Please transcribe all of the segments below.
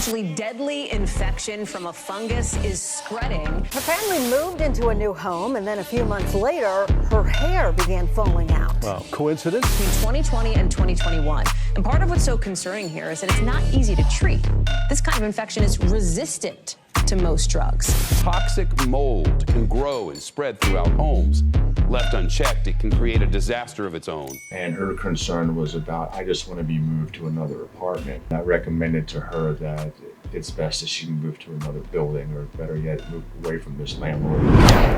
potentially deadly infection from a fungus is spreading. Her family moved into a new home, and then a few months later, her hair began falling out. Well, coincidence? Between 2020 and 2021. And part of what's so concerning here is that it's not easy to treat. This kind of infection is resistant to most drugs. Toxic mold can grow and spread throughout homes. Left unchecked, it can create a disaster of its own. And her concern was about, I just want to be moved to another apartment. I recommended to her that it's best that she move to another building, or better yet, move away from this landlord.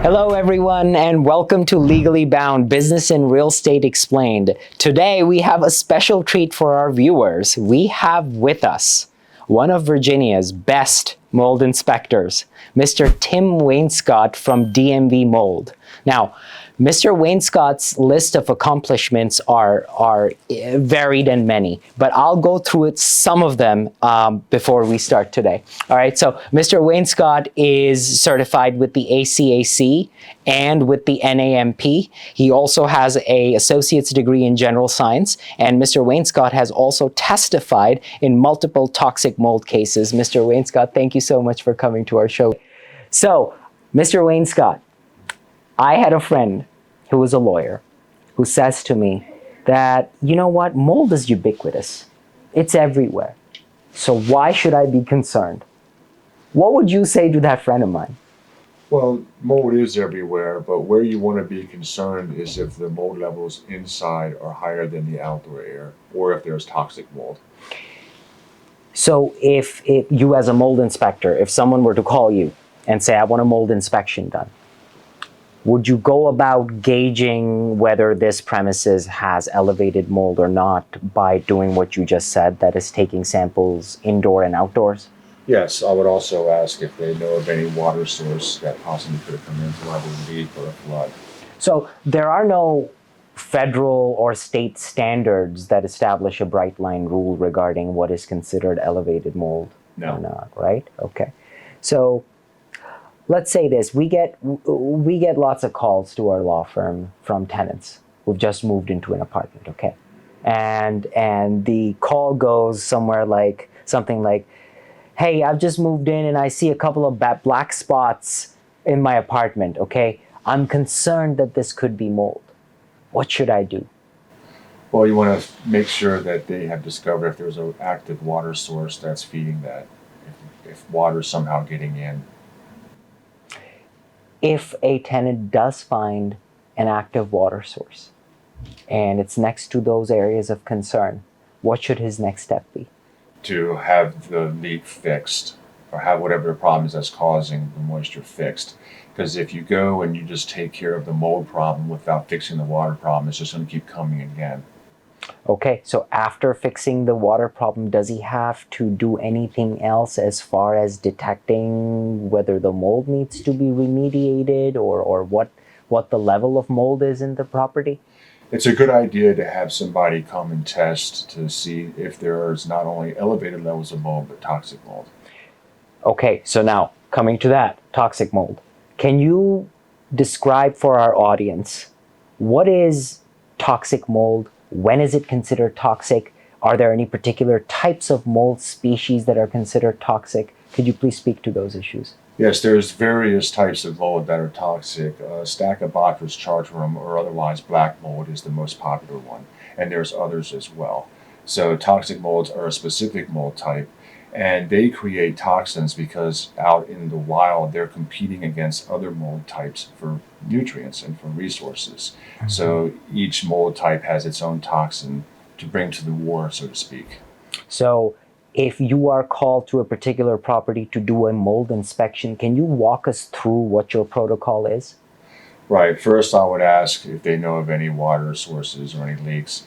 Hello everyone, and welcome to Legally Bound Business and Real Estate Explained. Today we have a special treat for our viewers. We have with us one of Virginia's best mold inspectors, Mr. Tim Wainscott from DMV Mold. Now, Mr. Wainscott's list of accomplishments are varied and many, but I'll go through some of them before we start today. All right, so Mr. Wainscott is certified with the ACAC and with the NAMP. He also has an associate's degree in general science, and Mr. Wainscott has also testified in multiple toxic mold cases. Mr. Wainscott, thank you so much for coming to our show. So, Mr. Wainscott, I had a friend who was a lawyer who says to me that, you know what, mold is ubiquitous. It's everywhere. So why should I be concerned? What would you say to that friend of mine? Well, mold is everywhere, but where you want to be concerned is if the mold levels inside are higher than the outdoor air, or if there's toxic mold. So if you as a mold inspector, if someone were to call you and say, I want a mold inspection done, would you go about gauging whether this premises has elevated mold or not by doing what you just said, that is taking samples indoor and outdoors? Yes, I would also ask if they know of any water source that possibly could have come in through either a leak or a flood. So there are no federal or state standards that establish a bright line rule regarding what is considered elevated mold or not, right? Okay. So let's say this, we get lots of calls to our law firm from tenants who've just moved into an apartment, okay? And the call goes somewhere like, something like, hey, I've just moved in and I see a couple of black spots in my apartment, okay? I'm concerned that this could be mold. What should I do? Well, you want to make sure that they have discovered if there's an active water source that's feeding that, if water's somehow getting in. If a tenant does find an active water source and it's next to those areas of concern, what should his next step be? To have the leak fixed, or have whatever the problem is that's causing the moisture fixed. Because if you go and you just take care of the mold problem without fixing the water problem, it's just going to keep coming again. Okay, so after fixing the water problem, does he have to do anything else as far as detecting whether the mold needs to be remediated or what the level of mold is in the property? It's a good idea to have somebody come and test to see if there is not only elevated levels of mold, but toxic mold. Okay, so now coming to that, toxic mold. Can you describe for our audience, what is toxic mold? When is it considered toxic? Are there any particular types of mold species that are considered toxic? Could you please speak to those issues? Yes, there's various types of mold that are toxic. Stachybotrys chartrum, or otherwise black mold, is the most popular one, and there's others as well. So toxic molds are a specific mold type, and they create toxins because out in the wild they're competing against other mold types for nutrients and for resources. Mm-hmm. So each mold type has its own toxin to bring to the war, so to speak. So if you are called to a particular property to do a mold inspection, can you walk us through what your protocol is? Right. First, I would ask if they know of any water sources or any leaks.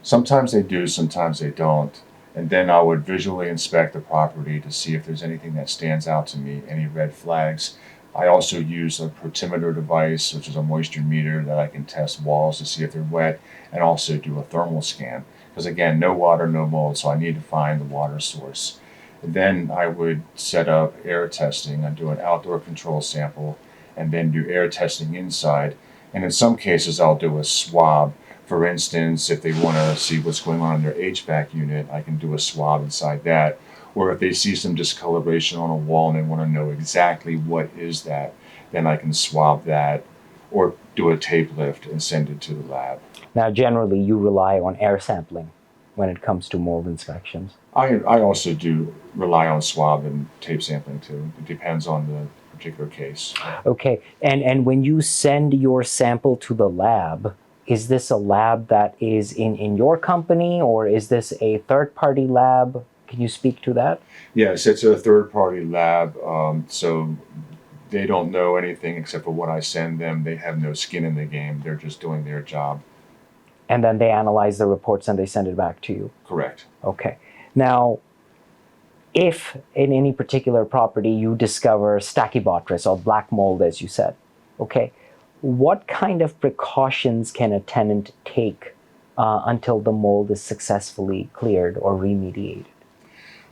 Sometimes they do, sometimes they don't. And then I would visually inspect the property to see if there's anything that stands out to me, any red flags. I also use a protimeter device, which is a moisture meter that I can test walls to see if they're wet, and also do a thermal scan. Because again, no water, no mold, so I need to find the water source. And then I would set up air testing. I do an outdoor control sample and then do air testing inside. And in some cases, I'll do a swab. For instance, if they want to see what's going on in their HVAC unit, I can do a swab inside that. Or if they see some discoloration on a wall and they want to know exactly what is that, then I can swab that or do a tape lift and send it to the lab. Now, generally, you rely on air sampling when it comes to mold inspections. I also do rely on swab and tape sampling too. It depends on the particular case. Okay, and when you send your sample to the lab, is this a lab that is in your company, or is this a third-party lab? Can you speak to that? Yes, it's a third-party lab, so they don't know anything except for what I send them. They have no skin in the game. They're just doing their job. And then they analyze the reports and they send it back to you? Correct. Okay. Now, if in any particular property you discover stachybotrys or black mold, as you said, okay, what kind of precautions can a tenant take until the mold is successfully cleared or remediated?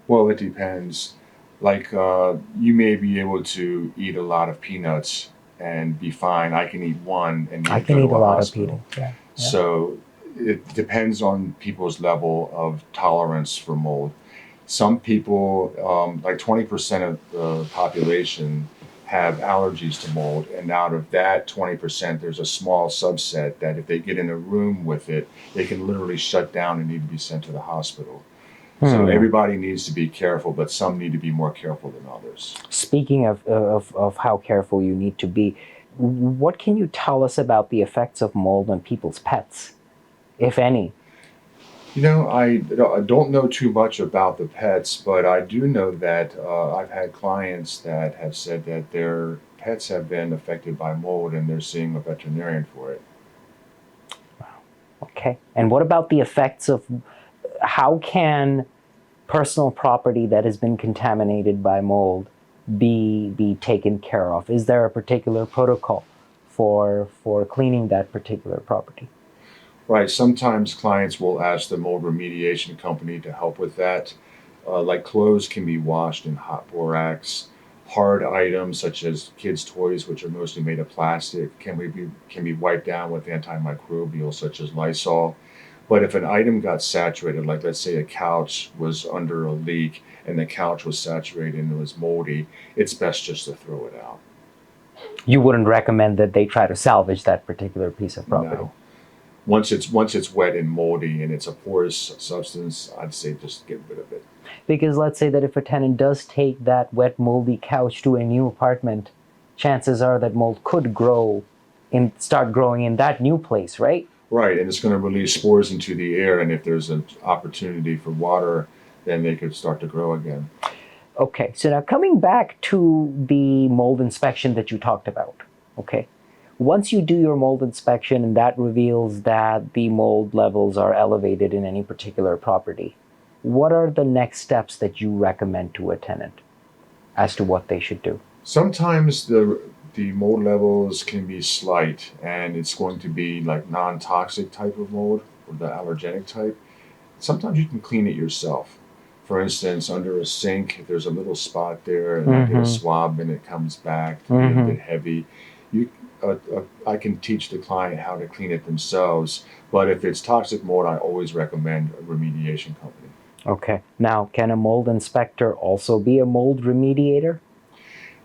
Well, it depends. Like, you may be able to eat a lot of peanuts and be fine. I can eat one and I go can to eat a lot of hospital. peanuts. Yeah. So it depends on people's level of tolerance for mold. Some people, like 20% of the population, have allergies to mold. And out of that 20%, there's a small subset that if they get in a room with it, they can literally shut down and need to be sent to the hospital. So everybody needs to be careful, but some need to be more careful than others. Speaking of how careful you need to be, what can you tell us about the effects of mold on people's pets, if any? You know, I don't know too much about the pets, but I do know that I've had clients that have said that their pets have been affected by mold and they're seeing a veterinarian for it. Okay. And what about the effects of how can personal property that has been contaminated by mold be taken care of? Is there a particular protocol for cleaning that particular property? Right. Sometimes clients will ask the mold remediation company to help with that. Like clothes can be washed in hot borax. Hard items such as kids' toys, which are mostly made of plastic, can be wiped down with antimicrobials such as Lysol. But if an item got saturated, like let's say a couch was under a leak and the couch was saturated and it was moldy, it's best just to throw it out. You wouldn't recommend that they try to salvage that particular piece of property? No. Once it's wet and moldy and it's a porous substance, I'd say just get rid of it. Because let's say that if a tenant does take that wet, moldy couch to a new apartment, chances are that mold could start growing in that new place, right? Right, and it's going to release spores into the air, and if there's an opportunity for water, then they could start to grow again. Okay, so now coming back to the mold inspection that you talked about, okay? Once you do your mold inspection and that reveals that the mold levels are elevated in any particular property, what are the next steps that you recommend to a tenant as to what they should do? Sometimes the mold levels can be slight, and it's going to be like non-toxic type of mold or the allergenic type. Sometimes you can clean it yourself. For instance, under a sink, if there's a little spot there and I get a swab and it comes back to be a bit heavy, I can teach the client how to clean it themselves. But if it's toxic mold, I always recommend a remediation company. Okay. Now, can a mold inspector also be a mold remediator?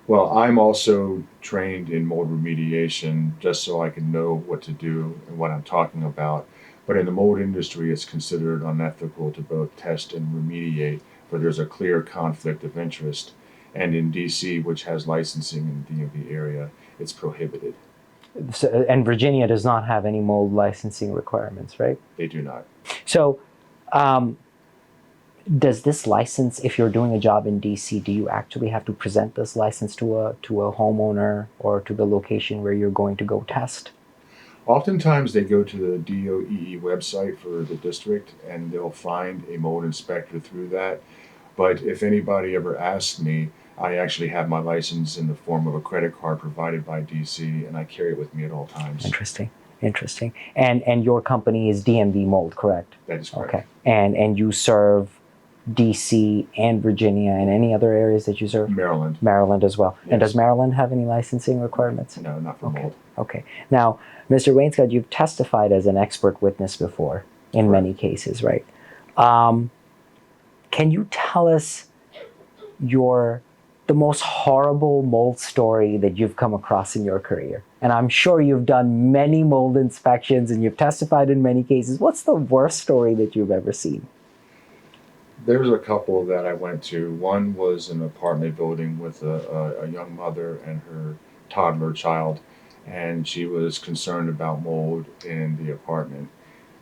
Well, I'm also trained in mold remediation just so I can know what to do and what I'm talking about. But in the mold industry, it's considered unethical to both test and remediate, for there's a clear conflict of interest. And in DC, which has licensing in the DMV area, it's prohibited. So, and Virginia does not have any mold licensing requirements, right? They do not. So, does this license, if you're doing a job in DC, do you actually have to present this license to a homeowner or to the location where you're going to go test? Oftentimes they go to the DOEE website for the district and they'll find a mold inspector through that. But if anybody ever asks me, I actually have my license in the form of a credit card provided by DC, and I carry it with me at all times. Interesting. And your company is DMV Mold, correct? That is correct. Okay. And you serve DC and Virginia and any other areas that you serve? Maryland as well. Yes. And does Maryland have any licensing requirements? No, not for mold. Okay. Now, Mr. Wainscott, you've testified as an expert witness before in many cases, right? Can you tell us the most horrible mold story that you've come across in your career? And I'm sure you've done many mold inspections and you've testified in many cases. What's the worst story that you've ever seen? There's a couple that I went to. One was an apartment building with a young mother and her toddler child, and she was concerned about mold in the apartment.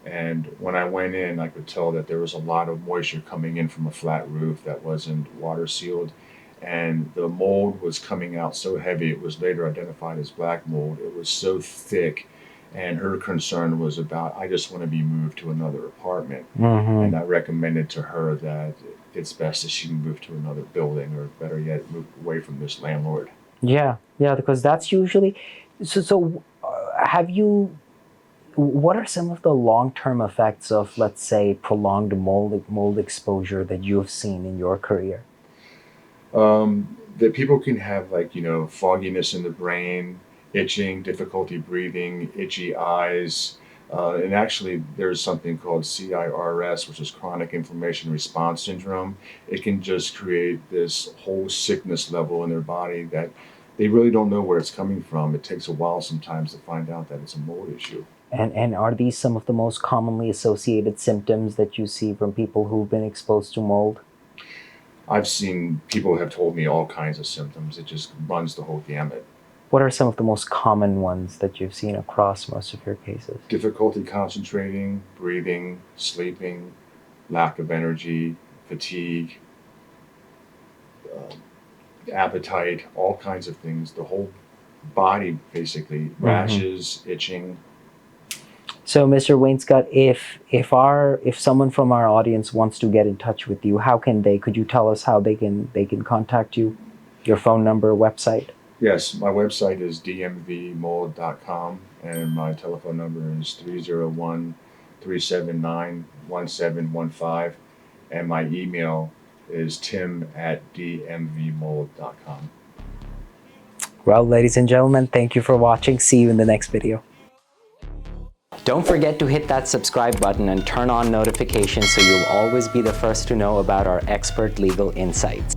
And when I went in, I could tell that there was a lot of moisture coming in from a flat roof that wasn't water sealed. And the mold was coming out so heavy, it was later identified as black mold. It was so thick, and her concern was about, I just want to be moved to another apartment. And I recommended to her that it's best that she move to another building, or better yet, move away from this landlord. Yeah, because that's usually, what are some of the long-term effects of, let's say, prolonged mold exposure that you've seen in your career? That people can have, like, fogginess in the brain, itching, difficulty breathing, itchy eyes, and actually there's something called CIRS, which is chronic inflammation response syndrome. It can just create this whole sickness level in their body that they really don't know where it's coming from. It takes a while sometimes to find out that it's a mold issue. And are these some of the most commonly associated symptoms that you see from people who've been exposed to mold? I've seen people have told me all kinds of symptoms. It just runs the whole gamut. What are some of the most common ones that you've seen across most of your cases? Difficulty concentrating, breathing, sleeping, lack of energy, fatigue, appetite, all kinds of things. The whole body, basically, rashes, itching. So, Mr. Wainscott, if someone from our audience wants to get in touch with you, how can they? Could you tell us how they can contact you? Your phone number, website? Yes, my website is dmvmold.com, and my telephone number is 301-379-1715, and my email is tim@dmvmold.com. Well, ladies and gentlemen, thank you for watching. See you in the next video. Don't forget to hit that subscribe button and turn on notifications so you'll always be the first to know about our expert legal insights.